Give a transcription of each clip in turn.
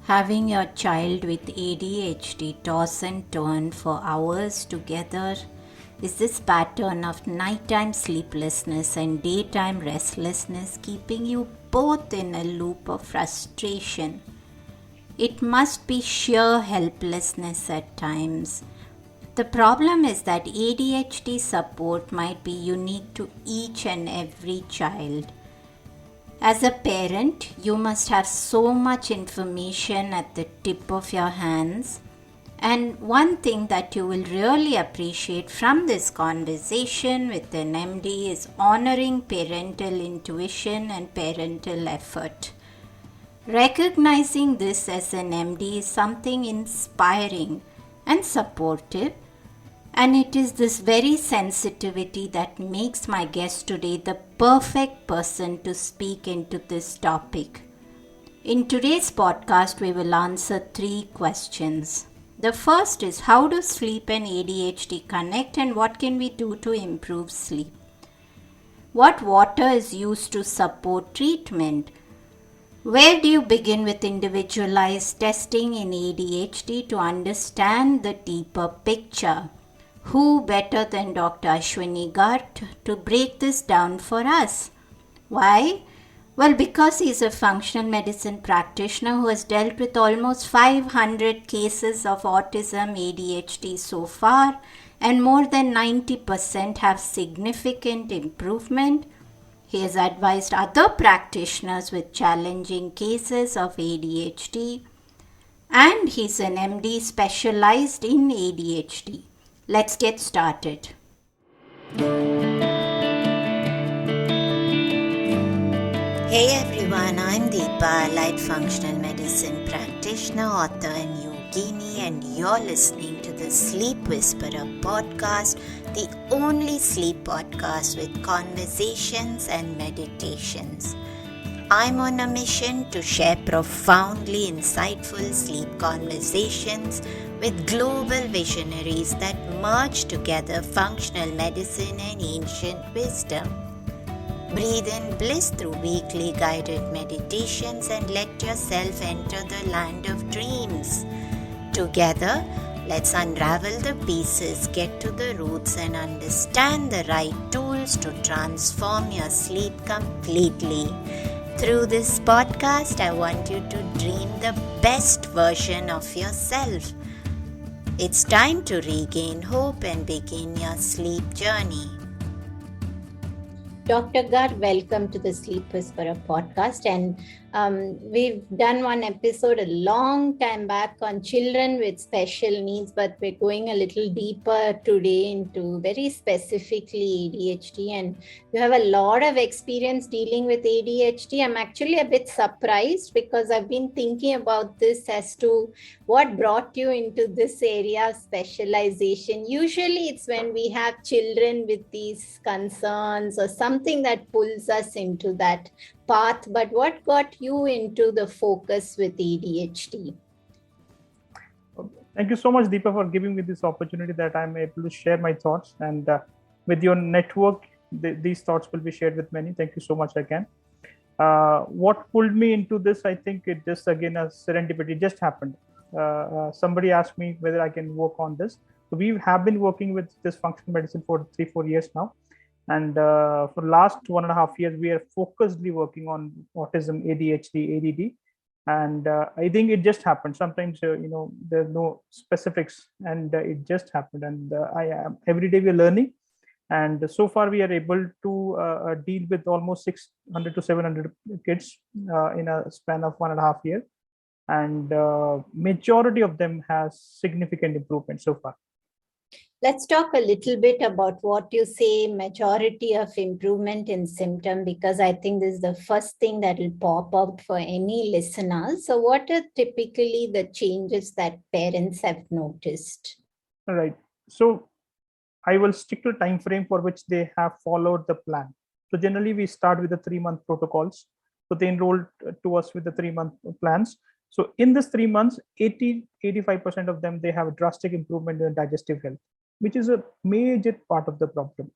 Having your child with ADHD toss and turn for hours together is this pattern of nighttime sleeplessness and daytime restlessness keeping you both in a loop of frustration. It must be sheer helplessness at times. The problem is that ADHD support might be unique to each and every child. As a parent, you must have so much information at the tip of your hands. And one thing that you will really appreciate from this conversation with an MD is honoring parental intuition and parental effort. Recognizing this as an MD is something inspiring and supportive, and it is this very sensitivity that makes my guest today the perfect person to speak into this topic. In today's podcast, we will answer 3 questions. The first is, how do sleep and ADHD connect, and what can we do to improve sleep? What water is used to support treatment? Where do you begin with individualized testing in ADHD to understand the deeper picture? Who better than Dr. Ashwani Garg to break this down for us? Why? Well, because he's a functional medicine practitioner who has dealt with almost 500 cases of autism, ADHD so far, and more than 90% have significant improvement. He has advised other practitioners with challenging cases of ADHD, and he's an MD specialized in ADHD. Let's get started. Hey everyone, I'm Deepa, a light functional medicine practitioner, author and yogini, and you're listening to the Sleep Whisperer podcast, the only sleep podcast with conversations and meditations. I'm on a mission to share profoundly insightful sleep conversations with global visionaries that merge together functional medicine and ancient wisdom. Breathe in bliss through weekly guided meditations and let yourself enter the land of dreams. Together, let's unravel the pieces, get to the roots, and understand the right tools to transform your sleep completely. Through this podcast, I want you to dream the best version of yourself. It's time to regain hope and begin your sleep journey. Dr. Garg, welcome to the Sleep Whisperer podcast. And we've done one episode a long time back on children with special needs, but we're going a little deeper today into very specifically ADHD. And you have a lot of experience dealing with ADHD. I'm actually a bit surprised because I've been thinking about this as to what brought you into this area of specialization. Usually it's when we have children with these concerns or something that pulls us into that path. But what got you into the focus with ADHD? Thank you so much, Deepa, for giving me this opportunity that I'm able to share my thoughts. And with your network, these thoughts will be shared with many. Thank you so much again. What pulled me into this, I think it just, again, a serendipity just happened. Somebody asked me whether I can work on this. So we have been working with this functional medicine for 3-4 years now. And for the last 1.5 years, we are focusedly working on autism, ADHD, ADD. And I think it just happened. Sometimes, there's no specifics, and it just happened. And every day we're learning. And so far, we are able to deal with almost 600 to 700 kids in a span of 1.5 years. And majority of them has significant improvement so far. Let's talk a little bit about what you say, majority of improvement in symptom, because I think this is the first thing that will pop out for any listeners. So what are typically the changes that parents have noticed? All right. So I will stick to the time frame for which they have followed the plan. So generally, we start with the 3-month protocols. So they enrolled to us with the 3-month plans. So in this 3 months, 85% of them, they have a drastic improvement in digestive health, which is a major part of the problem.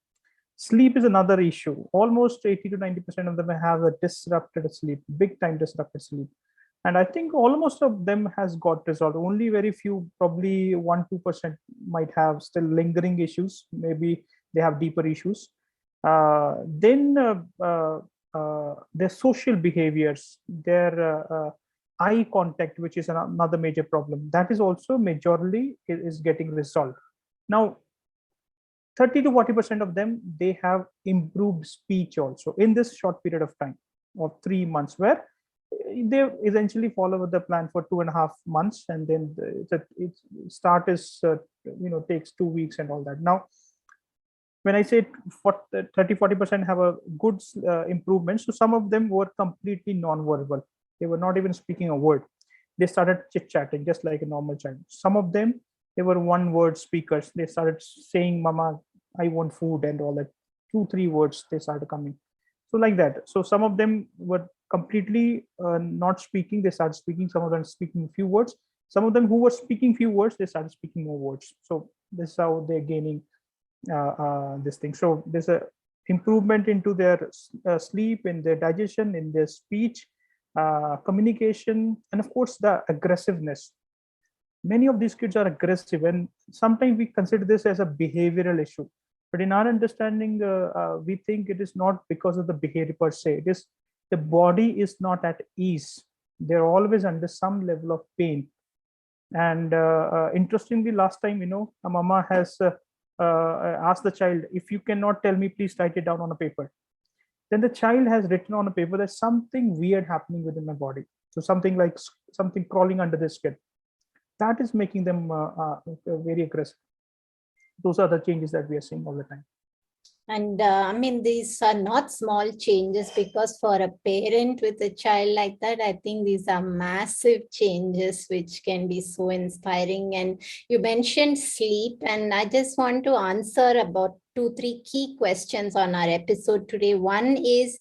Sleep is another issue. Almost 80 to 90% of them have a disrupted sleep, big time disrupted sleep. And I think almost of them has got resolved. Only very few, probably 1-2% might have still lingering issues. Maybe they have deeper issues. Then their social behaviors, their eye contact, which is another major problem, that is also majorly is getting resolved. Now 30 to 40% of them, they have improved speech also in this short period of time of 3 months, where they essentially follow the plan for 2.5 months, and then its start is takes 2 weeks and all that. Now when I say 30-40% have a good improvement, so some of them were completely non-verbal. They were not even speaking a word. They started chit-chatting just like a normal child. Some of them, they were one-word speakers. They started saying, "Mama, I want food," and all that. 2-3 words they started coming. So like that. So some of them were completely not speaking. They started speaking. Some of them speaking few words. Some of them who were speaking few words, they started speaking more words. So this is how they're gaining this thing. So there's a improvement into their sleep, in their digestion, in their speech, communication, and of course the aggressiveness. Many of these kids are aggressive, and sometimes we consider this as a behavioral issue. But in our understanding, we think it is not because of the behavior per se. It is the body is not at ease. They're always under some level of pain. And interestingly, last time, a mama has asked the child, "If you cannot tell me, please write it down on a paper." Then the child has written on a paper, "There's something weird happening within my body." So something like something crawling under the skin. That is making them very aggressive. Those are the changes that we are seeing all the time. And these are not small changes, because for a parent with a child like that, I think these are massive changes which can be so inspiring. And you mentioned sleep, and I just want to answer about 2-3 key questions on our episode today. One is,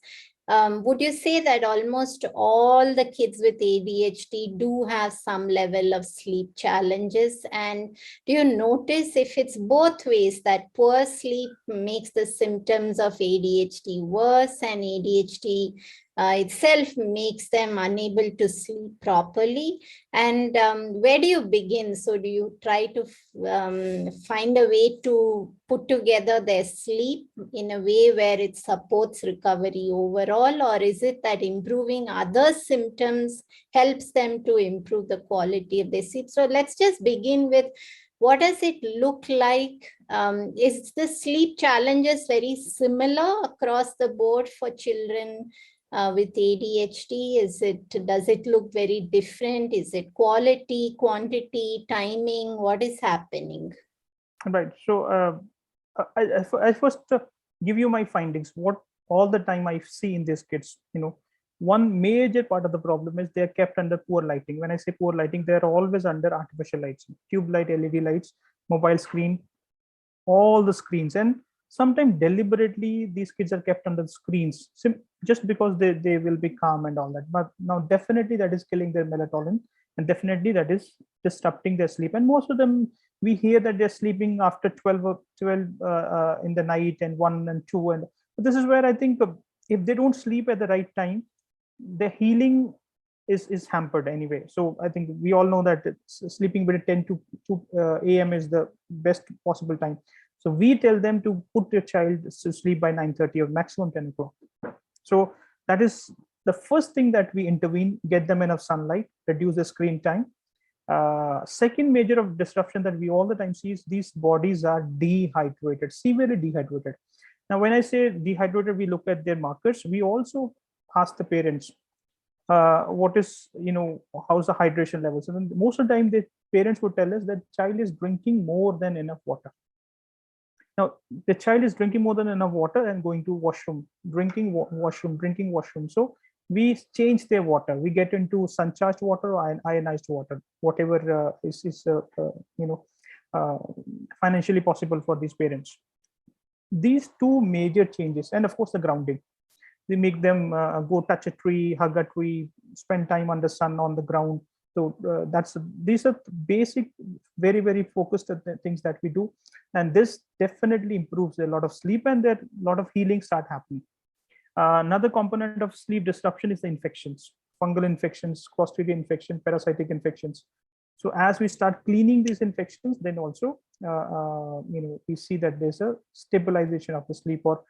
would you say that almost all the kids with ADHD do have some level of sleep challenges? And do you notice if it's both ways, that poor sleep makes the symptoms of ADHD worse, and ADHD itself makes them unable to sleep properly? And where do you begin? So do you try to find a way to put together their sleep in a way where it supports recovery overall, or is it that improving other symptoms helps them to improve the quality of their sleep? So let's just begin with, what does it look like? Is the sleep challenges very similar across the board for children with ADHD? Does it look very different? Is it quality, quantity, timing? What is happening? Right. So I first give you my findings. What all the time I see in these kids, one major part of the problem is they're kept under poor lighting. When I say poor lighting, they're always under artificial lights, tube light, LED lights, mobile screen, all the screens. And sometimes deliberately these kids are kept under the screens just because they will be calm and all that. But now definitely that is killing their melatonin, and definitely that is disrupting their sleep. And most of them, we hear that they're sleeping after 12 in the night, and 1 and 2. And this is where I think if they don't sleep at the right time, the healing is hampered anyway. So I think we all know that sleeping between 10 to 2 a.m. is the best possible time. So we tell them to put your child to sleep by 9:30 or maximum 10 o'clock. So that is the first thing that we intervene, get them enough sunlight, reduce the screen time. Second major of disruption that we all the time see is these bodies are dehydrated, severely dehydrated. Now, when I say dehydrated, we look at their markers. We also ask the parents, what is, how's the hydration levels? And most of the time, the parents would tell us that child is drinking more than enough water. Now, the child is drinking more than enough water and going to washroom, drinking washroom. So we change their water. We get into sun-charged water or ionized water, whatever is financially possible for these parents. These two major changes, and of course the grounding. We make them go touch a tree, hug a tree, spend time under sun on the ground. So these are basic, very, very focused things that we do. And this definitely improves a lot of sleep, and a lot of healing start happening. Another component of sleep disruption is the infections. fungal infections, Clostridium infection, parasitic infections. So as we start cleaning these infections, then also we see that there's a stabilization of the sleep, or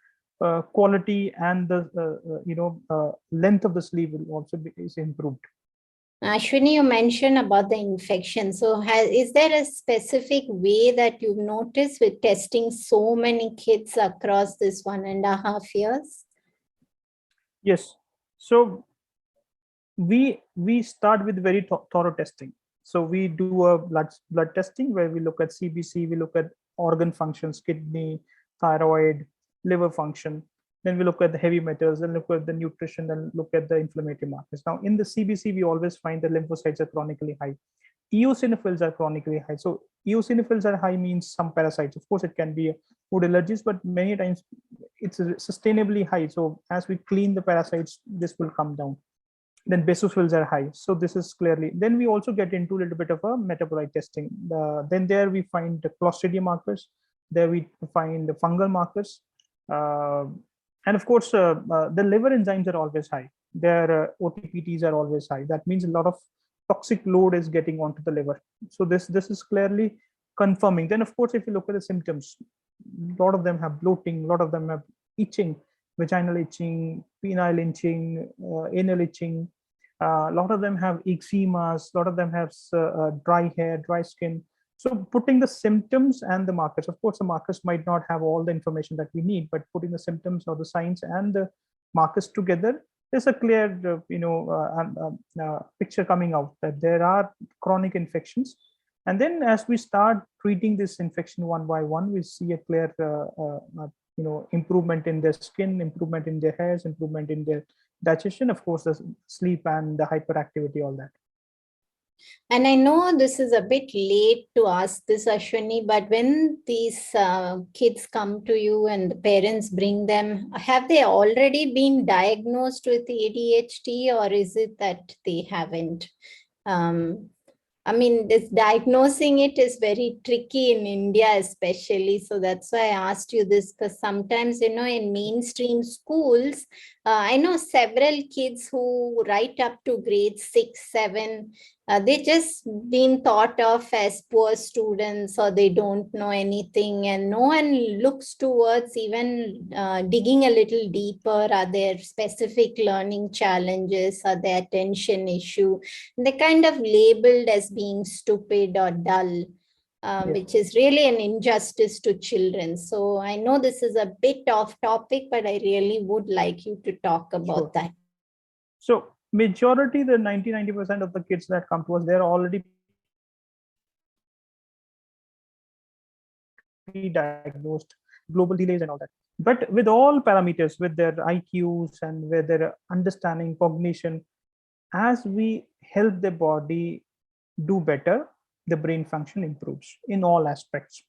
quality and the length of the sleep will also is improved. Ashwini, you mentioned about the infection. So is there a specific way that you've noticed with testing so many kids across this 1.5 years? Yes. So we start with very thorough testing. So we do a blood testing where we look at CBC, we look at organ functions, kidney, thyroid, liver function. Then we look at the heavy metals, and look at the nutrition, and look at the inflammatory markers. Now, in the CBC, we always find the lymphocytes are chronically high. Eosinophils are chronically high. So eosinophils are high means some parasites. Of course, it can be food allergies, but many times it's sustainably high. So as we clean the parasites, this will come down. Then basophils are high. So this is clearly. Then we also get into a little bit of a metabolite testing. Then there we find the Clostridium markers. There we find the fungal markers. And of course, the liver enzymes are always high. Their OTPTs are always high. That means a lot of toxic load is getting onto the liver. So this is clearly confirming. Then of course, if you look at the symptoms, a lot of them have bloating, a lot of them have itching, vaginal itching, penile itching, anal itching. A lot of them have eczemas, a lot of them have dry hair, dry skin. So putting the symptoms and the markers, of course, the markers might not have all the information that we need, but putting the symptoms or the signs and the markers together, there's a clear, picture coming out that there are chronic infections. And then as we start treating this infection one by one, we see a clear, improvement in their skin, improvement in their hairs, improvement in their digestion, of course, the sleep and the hyperactivity, all that. And I know this is a bit late to ask this, Ashwini, but when these kids come to you and the parents bring them, have they already been diagnosed with ADHD, or is it that they haven't? This diagnosing it is very tricky in India, especially. So that's why I asked you this, because sometimes, in mainstream schools, I know several kids who right up to grade 6, 7, they just been thought of as poor students, or they don't know anything, and no one looks towards even digging a little deeper. Are there specific learning challenges? Are there attention issue? They're kind of labeled as being stupid or dull, which is really an injustice to children. So I know this is a bit off topic, but I really would like you to talk about that. So majority, the 90% of the kids that come to us, they're already diagnosed, global delays and all that. But with all parameters, with their IQs and with their understanding, cognition, as we help the body do better, the brain function improves in all aspects.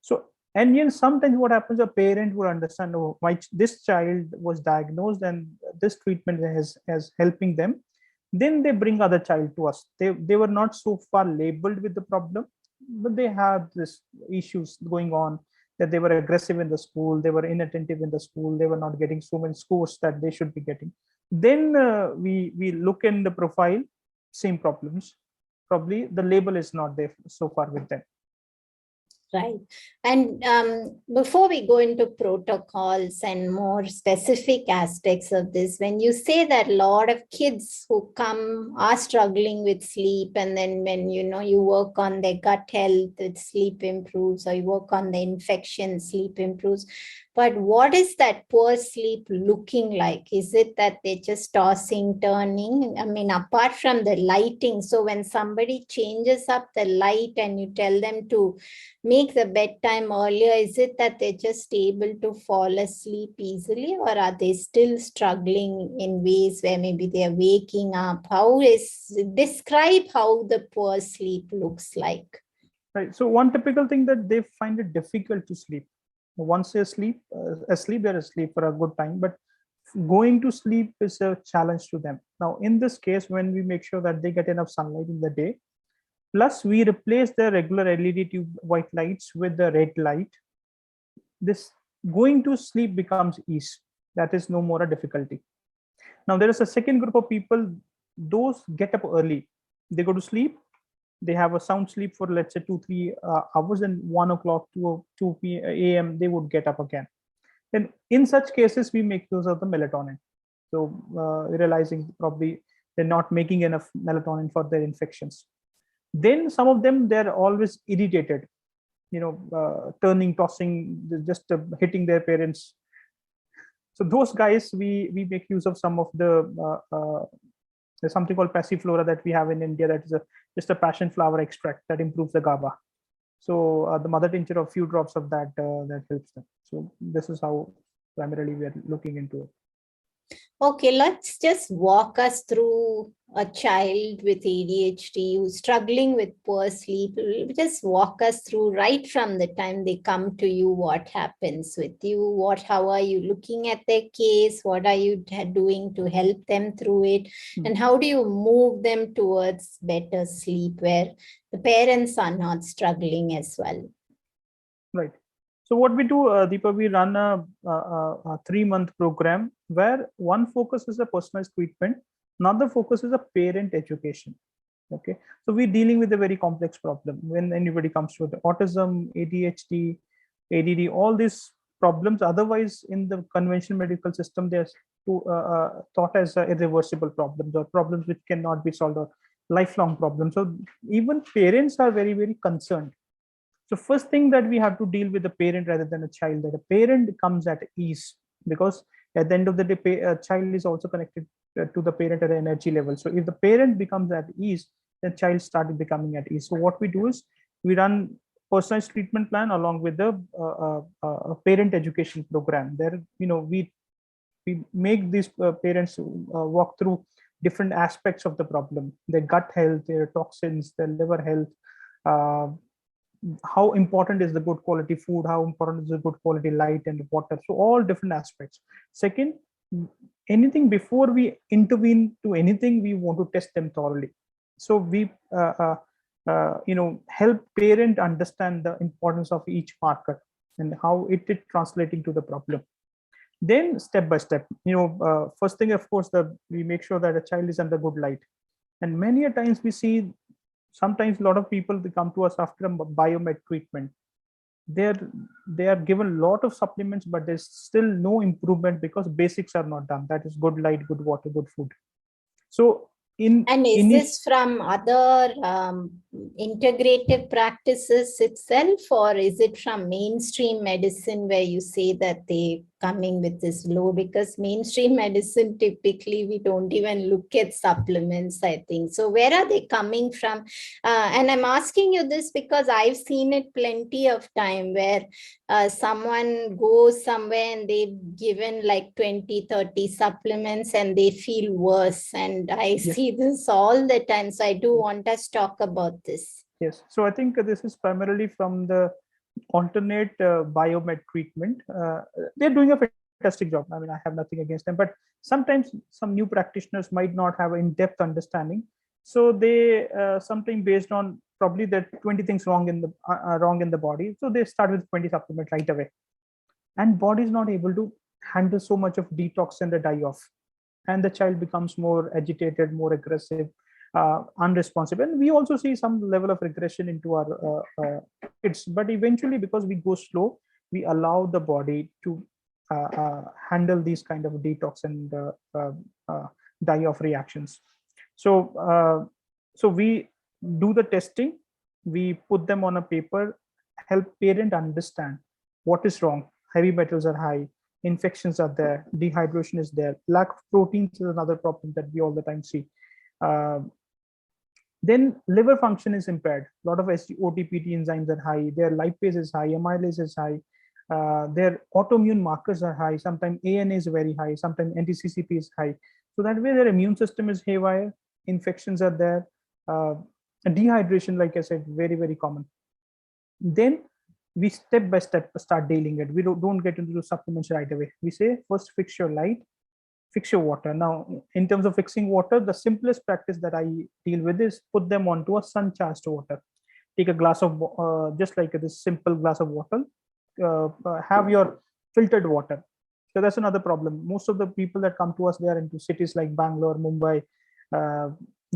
So, and then sometimes what happens, a parent will understand, oh, why this child was diagnosed and this treatment is helping them. Then they bring other child to us. They were not so far labeled with the problem, but they had this issues going on, that they were aggressive in the school, they were inattentive in the school, they were not getting so many scores that they should be getting. Then we look in the profile, same problems. Probably the label is not there so far with them. Right. And before we go into protocols and more specific aspects of this, when you say that a lot of kids who come are struggling with sleep, and then when you work on their gut health, sleep improves, or you work on the infection, sleep improves. But what is that poor sleep looking like? Is it that they're just tossing, turning? Apart from the lighting, so when somebody changes up the light and you tell them to make the bedtime earlier, is it that they're just able to fall asleep easily, or are they still struggling in ways where maybe they're waking up? Describe how the poor sleep looks like. Right. So one typical thing that they find it difficult to sleep. Once they're asleep, they're asleep for a good time, but going to sleep is a challenge to them. Now, in this case, when we make sure that they get enough sunlight in the day, plus we replace the regular LED tube white lights with the red light, this going to sleep becomes ease. That is no more a difficulty. Now, there is a second group of people those get up early. They go to sleep, they have a sound sleep for, let's say, 2-3 hours, and 1 o'clock to 2 a.m. they would get up again. Then in such cases, we make use of the melatonin. So realizing probably they're not making enough melatonin for their infections. Then some of them, they're always irritated, turning, tossing, just hitting their parents. So those guys, we make use of some of there's something called passiflora that we have in India, that is just a passion flower extract that improves the GABA. So the mother tincture of few drops of that that helps them. So this is how primarily we are looking into it. Okay, let's just walk us through a child with ADHD who's struggling with poor sleep. Just walk us through right from the time they come to you, what happens with you, how are you looking at their case, what are you doing to help them through it, and how do you move them towards better sleep where the parents are not struggling as well? Right. So what we do, Deepa, we run a 3-month program where one focus is a personalized treatment, another focus is a parent education. Okay, so we're dealing with a very complex problem. When anybody comes to the autism, ADHD, ADD, all these problems, otherwise in the conventional medical system, they're thought as irreversible problems or problems which cannot be solved, or lifelong problems. So even parents are very, very concerned. So first thing that we have to deal with the parent rather than a child, that a parent comes at ease, because at the end of the day, a child is also connected to the parent at an energy level. So if the parent becomes at ease, then child started becoming at ease. So what we do is we run personalized treatment plan along with the parent education program. There, we make these parents walk through different aspects of the problem: their gut health, their toxins, their liver health. How important is the good quality food, how important is the good quality light and water. So all different aspects. Second, anything before we intervene to anything, we want to test them thoroughly. So we help parent understand the importance of each marker and how it is translating to the problem. Then step by step, first thing, of course, we make sure that a child is under good light. And many a times we see, sometimes a lot of people, they come to us after a biomed treatment. They are given a lot of supplements, but there's still no improvement because basics are not done. That is good light, good water, good food. So is this from other integrative practices itself, or is it from mainstream medicine where you say that they coming with this low? Because mainstream medicine, typically we don't even look at supplements, I think. So where are they coming from? And I'm asking you this because I've seen it plenty of time where someone goes somewhere and they've given like 20-30 supplements and they feel worse, and I see this all the time. So I do want us to talk about this. Yes, so I think this is primarily from the alternate biomed treatment. They're doing a fantastic job. I mean, I have nothing against them, but sometimes some new practitioners might not have an in-depth understanding. So they sometimes, based on probably that 20 things wrong in the body, so they start with 20 supplements right away, and body is not able to handle so much of detox and the die-off, and the child becomes more agitated, more aggressive, unresponsive. And we also see some level of regression into our kids, but eventually, because we go slow, we allow the body to handle these kind of detox and die-off reactions. So we do the testing, we put them on a paper, help parent understand what is wrong. Heavy metals are high, infections are there, dehydration is there, lack of proteins is another problem that we all the time see. Then liver function is impaired. A lot of OTPT enzymes are high, their lipase is high, amylase is high, their autoimmune markers are high, sometimes ANA is very high, sometimes NTCCP is high. So that way their immune system is haywire, infections are there, dehydration, like I said, very, very common. Then we step by step start dealing it. We don't get into the supplements right away. We say, first fix your light, fix your water. Now, in terms of fixing water, the simplest practice that I deal with is put them onto a sun charged water. Take a glass of, just like this simple glass of water, have your filtered water. So that's another problem. Most of the people that come to us, they are into cities like Bangalore, Mumbai,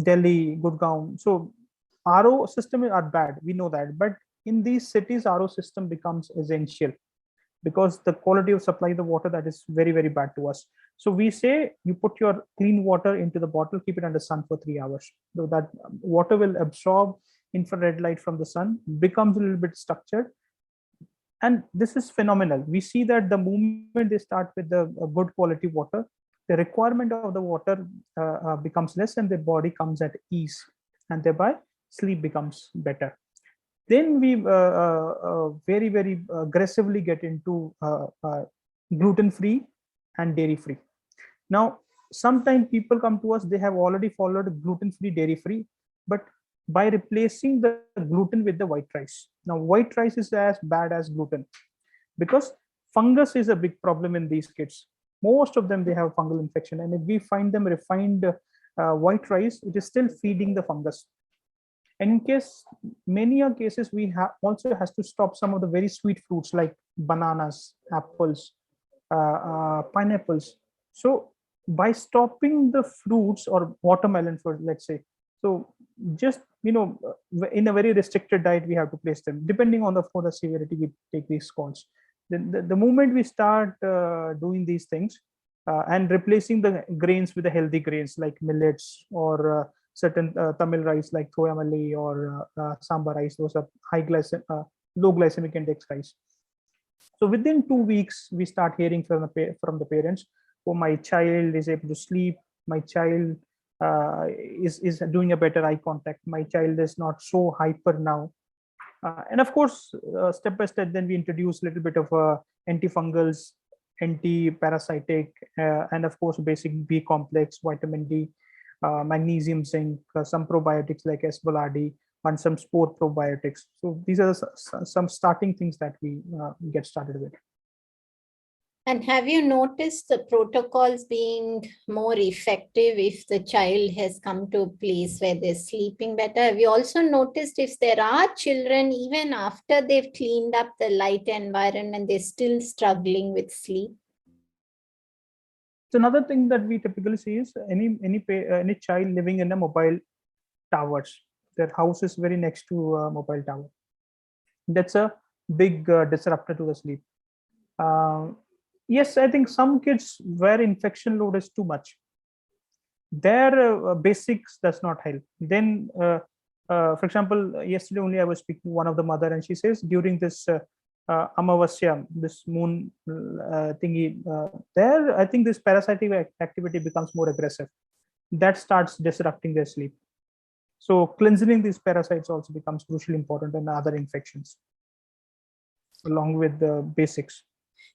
Delhi, Gurgaon. So RO system are bad, we know that, but in these cities RO system becomes essential because the quality of supply the water, that is very, very bad to us. So we say you put your clean water into the bottle, keep it under sun for 3 hours, so that water will absorb infrared light from the sun, becomes a little bit structured. And this is phenomenal. We see that the moment they start with the good quality water, the requirement of the water becomes less, and the body comes at ease, and thereby sleep becomes better. Then we very, very aggressively get into gluten free and dairy free. Now sometimes people come to us, they have already followed gluten free, dairy free, but by replacing the gluten with the white rice. Now white rice is as bad as gluten, because fungus is a big problem in these kids. Most of them, they have fungal infection, and if we find them refined white rice, it is still feeding the fungus. And in case many are cases, we have also has to stop some of the very sweet fruits like bananas, apples, pineapples. So by stopping the fruits, or watermelon, for let's say, so just in a very restricted diet, we have to place them depending on for the severity. We take these calls. The moment we start doing these things and replacing the grains with the healthy grains like millets, or certain Tamil rice like thoyamali, or sambar rice, those are low glycemic index rice. So within 2 weeks, we start hearing from the parents, oh, my child is able to sleep, my child is doing a better eye contact, my child is not so hyper now. And of course, step by step, then we introduce a little bit of antifungals, anti-parasitic, and of course basic B complex, vitamin D, magnesium, zinc, some probiotics like Esboladi, and some sport probiotics. So these are some starting things that we get started with. And have you noticed the protocols being more effective if the child has come to a place where they're sleeping better? Have you also noticed if there are children, even after they've cleaned up the light environment, they're still struggling with sleep? So another thing that we typically see is any child living in a mobile towers. Their house is very next to a mobile tower. That's a big disruptor to the sleep. Yes, I think some kids where infection load is too much, their basics does not help. Then, for example, yesterday only I was speaking to one of the mother, and she says during this Amavasya, this moon thingy, there I think this parasitic activity becomes more aggressive. That starts disrupting their sleep. So cleansing these parasites also becomes crucially important in other infections, along with the basics.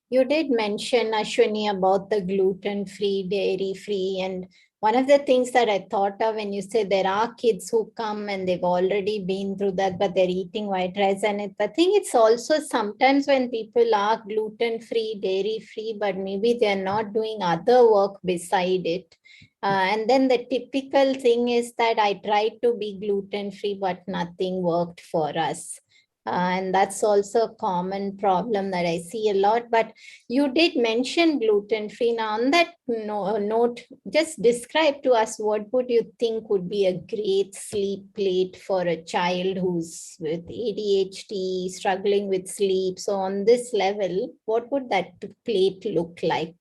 You did mention, Ashwani, about the gluten-free, dairy-free, and one of the things that I thought of when you say there are kids who come and they've already been through that, but they're eating white rice. And I think it's also sometimes when people are gluten-free, dairy-free, but maybe they're not doing other work beside it. And then the typical thing is that I tried to be gluten-free, but nothing worked for us. And that's also a common problem that I see a lot. But you did mention gluten-free. Now, on that note, just describe to us what would you think would be a great sleep plate for a child who's with ADHD, struggling with sleep. So on this level, what would that plate look like?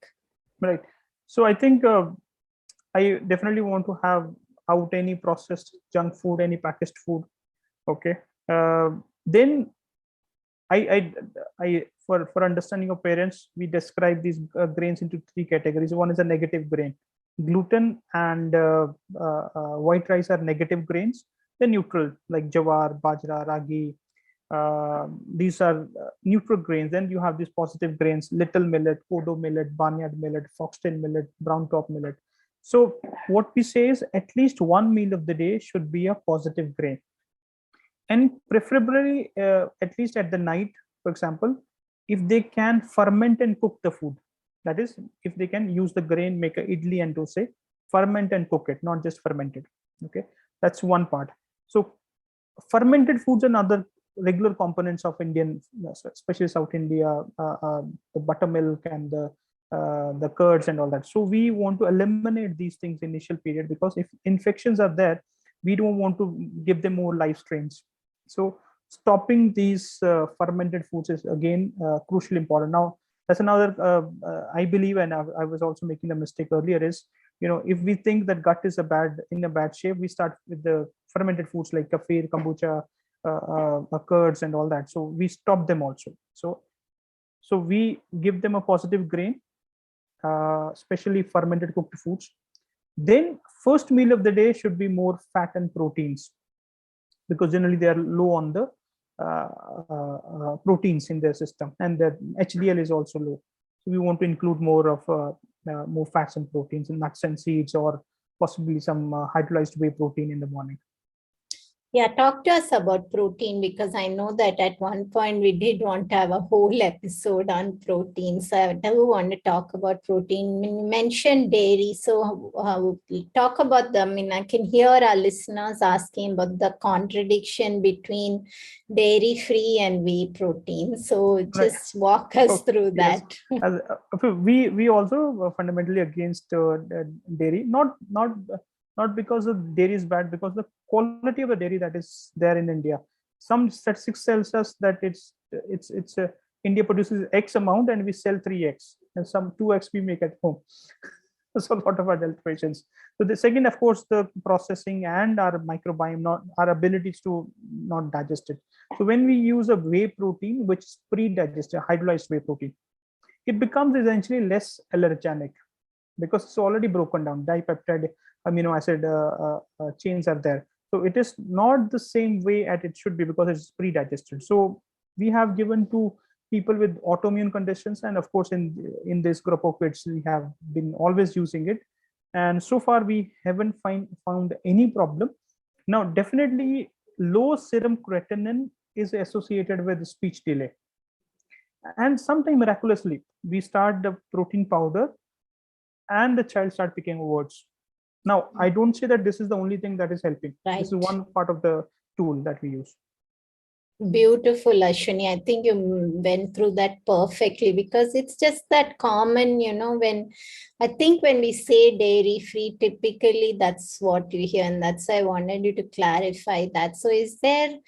Right. So I think I definitely want to have out any processed junk food, any packaged food. Okay. Then I for understanding of parents, we describe these grains into 3 categories. One is a negative grain. Gluten and white rice are negative grains. They're neutral, like jawar, bajra, ragi. These are neutral grains. Then you have these positive grains: little millet, kodo millet, barnyard millet, foxtail millet, brown top millet. So what we say is at least one meal of the day should be a positive grain, and preferably at least at the night. For example, if they can ferment and cook the food, that is, if they can use the grain, make a idli and dosa, ferment and cook it, not just fermented. Okay, that's one part. So fermented foods and other regular components of Indian, especially South India, the buttermilk and the the curds and all that. So we want to eliminate these things initial period, because if infections are there, we don't want to give them more life strains. So stopping these fermented foods is again crucially important. Now that's another I believe, and I was also making a mistake earlier, is if we think that gut is in a bad shape, we start with the fermented foods like kefir, kombucha, curds and all that. So we stop them also. So we give them a positive grain, especially fermented cooked foods. Then first meal of the day should be more fat and proteins, because generally they are low on the proteins in their system, and their HDL is also low. So we want to include more of more fats and proteins in nuts and seeds, or possibly some hydrolyzed whey protein in the morning. Yeah, talk to us about protein, because I know that at one point we did want to have a whole episode on protein. So I do want to talk about protein. You mentioned dairy. So talk about them. I mean, I can hear our listeners asking about the contradiction between dairy-free and whey protein. So just walk us through that. We also fundamentally against dairy, not because the dairy is bad, because the quality of the dairy that is there in India. Some statistics tells us that it's India produces X amount and we sell 3x, and some 2x we make at home. So a lot of adult patients. So the second, of course, the processing and our microbiome, not our abilities to not digest it. So when we use a whey protein, which is pre-digested, hydrolyzed whey protein, it becomes essentially less allergenic, because it's already broken down. Dipeptide amino acid chains are there. So it is not the same way as it should be, because it's pre-digested. So we have given to people with autoimmune conditions, and of course in this group of kids we have been always using it, and so far we haven't found any problem. Now definitely low serum creatinine is associated with speech delay, and sometime miraculously we start the protein powder and the child start picking words. Now I don't say that this is the only thing that is helping. Right. This is one part of the tool that we use. Beautiful, Ashwani. I think you went through that perfectly, because it's just that common, when we say dairy free, typically that's what you hear. And that's why I wanted you to clarify that. So is there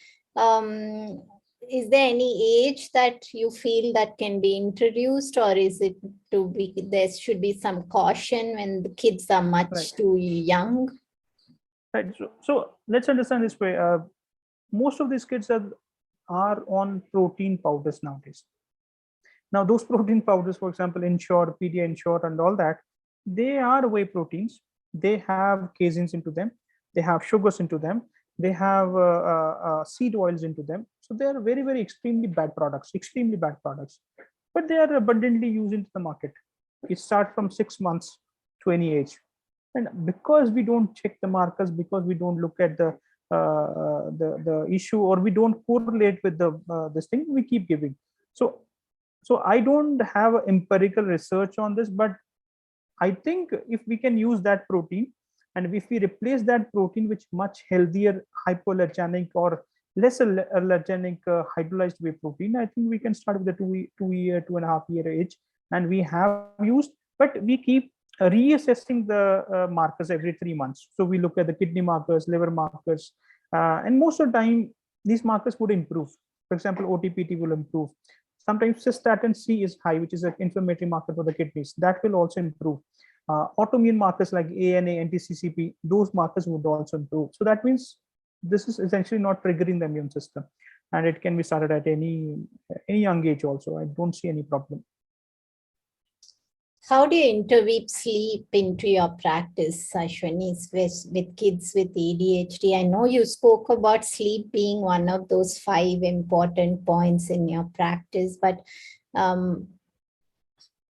any age that you feel that can be introduced, or is it there should be some caution when the kids are much too young? Right. So let's understand this way. Most of these kids are on protein powders nowadays. Now those protein powders, for example, Ensure, Pedia Ensure and all that, they are whey proteins. They have caseins into them. They have sugars into them. They have seed oils into them. So they are very, very extremely bad products, but they are abundantly used into the market. It starts from 6 months to any age. And because we don't check the markers, because we don't look at the issue, or we don't correlate with this thing, we keep giving. So I don't have empirical research on this, but I think if we can use that protein, and if we replace that protein with much healthier hypoallergenic or less allergenic hydrolyzed whey protein, I think we can start with the 2.5 year age. And we have used, but we keep reassessing the markers every 3 months. So we look at the kidney markers, liver markers, and most of the time these markers would improve. For example, OTPT will improve. Sometimes cystatin C is high, which is an inflammatory marker for the kidneys. That will also improve. Autoimmune markers like ANA, anti-CCP, those markers would also improve. So that means this is essentially not triggering the immune system, and it can be started at any young age also. I don't see any problem. How do you interweave sleep into your practice, Ashwani, with kids with ADHD? I know you spoke about sleep being one of those 5 important points in your practice, but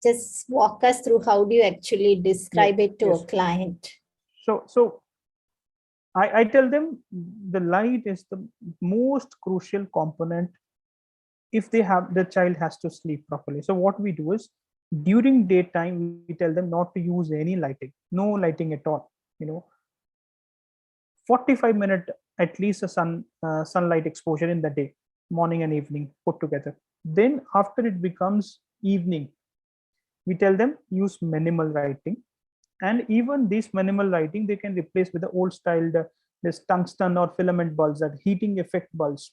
just walk us through, how do you actually describe it to a client? So I tell them the light is the most crucial component if the child has to sleep properly. So what we do is, during daytime, we tell them not to use any lighting, no lighting at all. 45 minutes at least a sunlight exposure in the day, morning and evening put together. Then after it becomes evening, We tell them use minimal writing, and even this minimal writing they can replace with the old style, this tungsten or filament bulbs, that heating effect bulbs,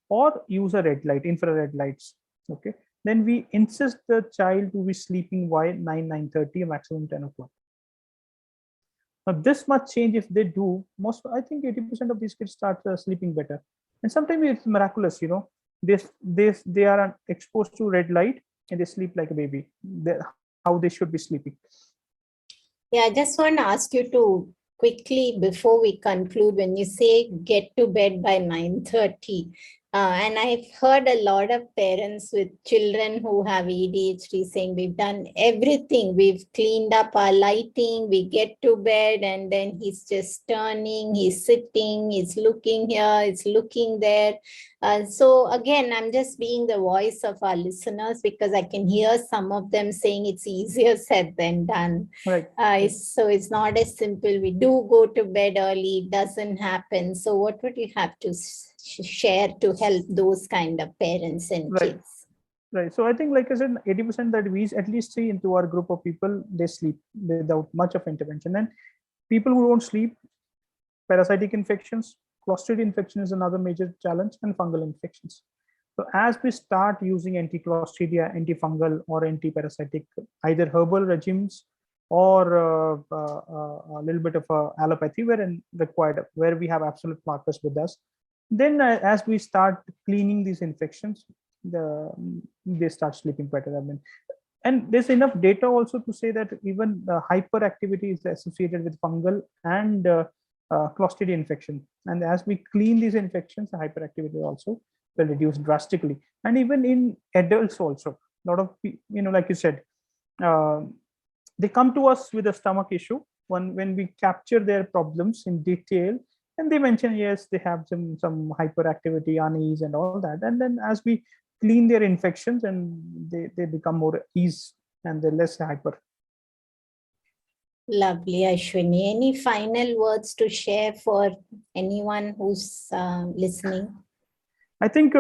or use a red light, infrared lights. Okay, then we insist the child to be sleeping by 9:30, maximum 10 o'clock. Now this much change if they do, most, I think 80% of these kids start sleeping better. And sometimes it's miraculous, they are exposed to red light and they sleep like a baby. How they should be sleeping. Yeah, I just want to ask you to quickly, before we conclude, when you say get to bed by 9:30, and I've heard a lot of parents with children who have ADHD saying we've done everything. We've cleaned up our lighting, we get to bed, and then he's just turning, he's sitting, he's looking here, he's looking there. So again, I'm just being the voice of our listeners because I can hear some of them saying it's easier said than done. Right. So it's not as simple. We do go to bed early, it doesn't happen. So what would you have to share to help those kind of parents and kids? Right. So I think, like I said, 80% that we at least see into our group of people, they sleep without much of intervention. And people who don't sleep, parasitic infections, Clostridium infection is another major challenge, and fungal infections. So as we start using anti-Clostridia, antifungal, or anti-parasitic, either herbal regimes or a little bit of allopathy where required, where we have absolute markers with us, then as we start cleaning these infections, they start sleeping better. I mean, and there's enough data also to say that even hyperactivity is associated with fungal and Clostridium infection. And as we clean these infections, the hyperactivity also will reduce drastically. And even in adults also, a lot of, like you said, they come to us with a stomach issue when we capture their problems in detail, and they mention, yes, they have some hyperactivity, unease and all that. And then as we clean their infections, and they become more ease and they're less hyper. Lovely, Ashwini. Any final words to share for anyone who's listening? I think,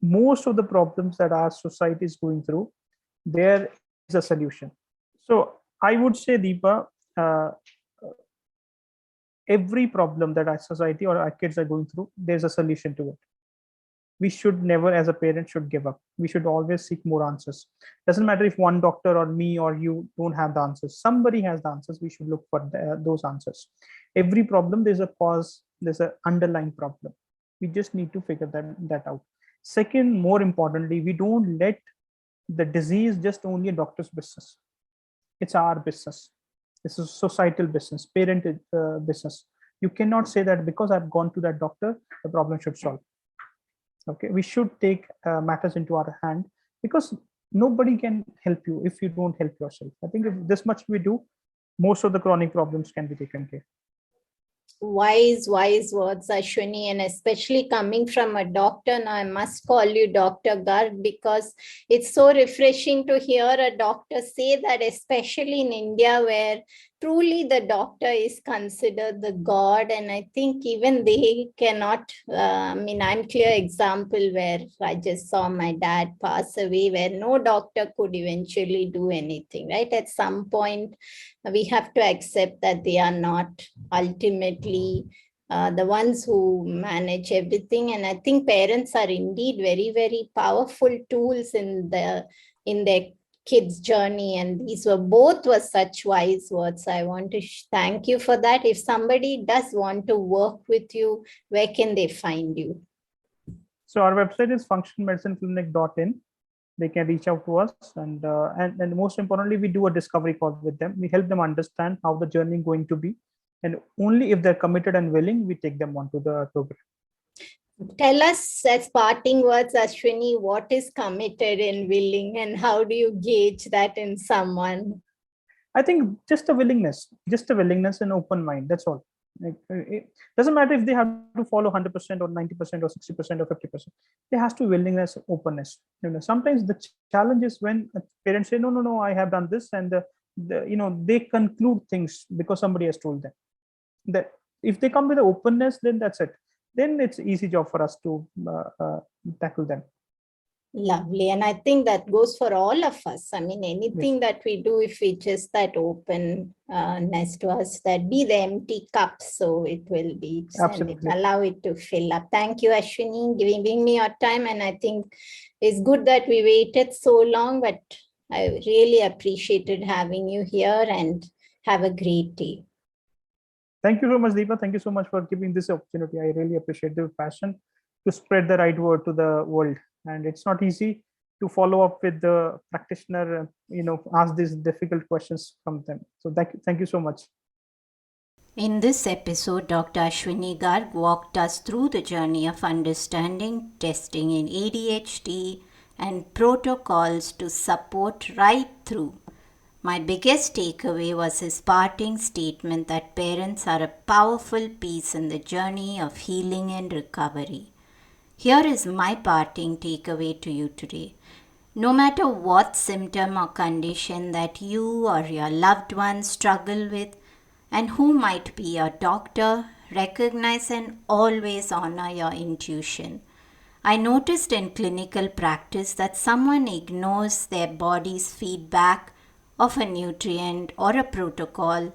most of the problems that our society is going through, there is a solution. So I would say, Deepa, every problem that our society or our kids are going through, there's a solution to it. We should never, as a parent, should give up. We should always seek more answers. Doesn't matter if one doctor or me or you don't have the answers. Somebody has the answers. We should look for those answers. Every problem, there's a cause, there's an underlying problem. We just need to figure that out. Second, more importantly, we don't let the disease just only a doctor's business. It's our business. This is societal business, parent business. You cannot say that because I've gone to that doctor, the problem should solve. Okay, we should take matters into our hand, because nobody can help you if you don't help yourself. I think if this much we do, most of the chronic problems can be taken care. Wise words, Ashwini, and especially coming from a doctor. Now I must call you Dr. Garg, because it's so refreshing to hear a doctor say that, especially in India, where truly the doctor is considered the god. And I think even they cannot, I'm clear example where I just saw my dad pass away, where no doctor could eventually do anything, right? At some point, we have to accept that they are not ultimately the ones who manage everything. And I think parents are indeed very, very powerful tools in their kids' journey. And these were such wise words. I want to thank you for that. If somebody does want to work with you, where can they find you? So our website is functionalmedicineclinic.in. They can reach out to us, and most importantly, we do a discovery call with them. We help them understand how the journey is going to be, and only if they're committed and willing, we take them onto the program. Tell us, as parting words, Ashwini, what is committed and willing, and how do you gauge that in someone? I think just a willingness and open mind. That's all. It doesn't matter if they have to follow 100% or 90% or 60% or 50%. There has to be willingness, openness. Sometimes the challenge is when parents say, no, I have done this, and they conclude things because somebody has told them. That if they come with the openness, then that's it. Then it's easy job for us to tackle them. Lovely. And I think that goes for all of us. I mean, anything Yes, that we do, if we just that openness to us, that be the empty cup, so it will be, and it absolutely. allow it to fill up. Thank you, Ashwini, giving me your time. And I think it's good that we waited so long, but I really appreciated having you here, and have a great day. Thank you so much, Deepa. Thank you so much for giving this opportunity. I really appreciate the passion to spread the right word to the world. And it's not easy to follow up with the practitioner, ask these difficult questions from them. So thank you so much. In this episode, Dr. Ashwani Garg walked us through the journey of understanding testing in ADHD and protocols to support right through. My biggest takeaway was his parting statement that parents are a powerful piece in the journey of healing and recovery. Here is my parting takeaway to you today. No matter what symptom or condition that you or your loved ones struggle with, and who might be your doctor, recognize and always honor your intuition. I noticed in clinical practice that someone ignores their body's feedback of a nutrient or a protocol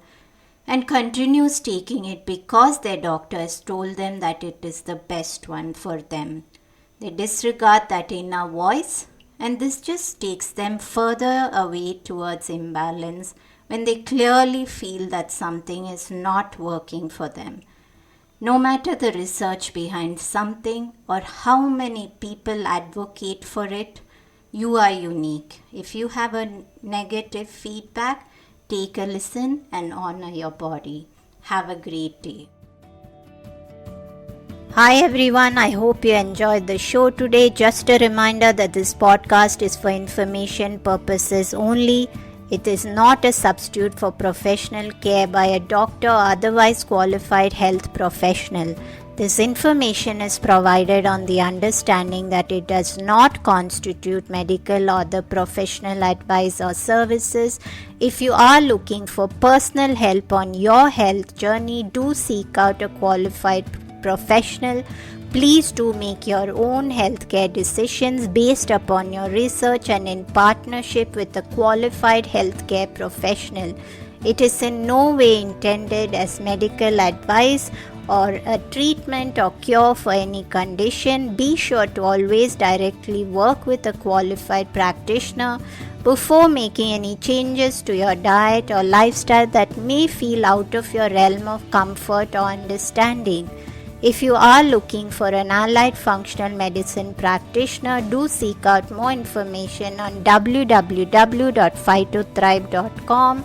and continues taking it because their doctor has told them that it is the best one for them. They disregard that inner voice, and this just takes them further away towards imbalance when they clearly feel that something is not working for them. No matter the research behind something or how many people advocate for it, you are unique. If you have a negative feedback, take a listen and honor your body. Have a great day. Hi everyone, I hope you enjoyed the show today. Just a reminder that this podcast is for information purposes only. It is not a substitute for professional care by a doctor or otherwise qualified health professional. This information is provided on the understanding that it does not constitute medical or the professional advice or services. If you are looking for personal help on your health journey, do seek out a qualified professional. Please do make your own healthcare decisions based upon your research and in partnership with a qualified healthcare professional. It is in no way intended as medical advice or a treatment or cure for any condition. Be sure to always directly work with a qualified practitioner before making any changes to your diet or lifestyle that may feel out of your realm of comfort or understanding. If you are looking for an allied functional medicine practitioner, do seek out more information on www.phytothrive.com.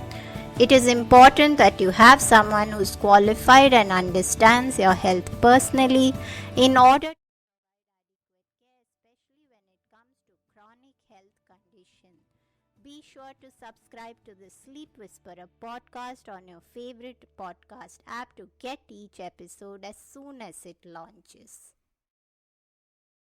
It is important that you have someone who is qualified and understands your health personally in order to provide adequate care, especially when it comes to chronic health conditions. Be sure to subscribe to the Sleep Whisperer podcast on your favorite podcast app to get each episode as soon as it launches.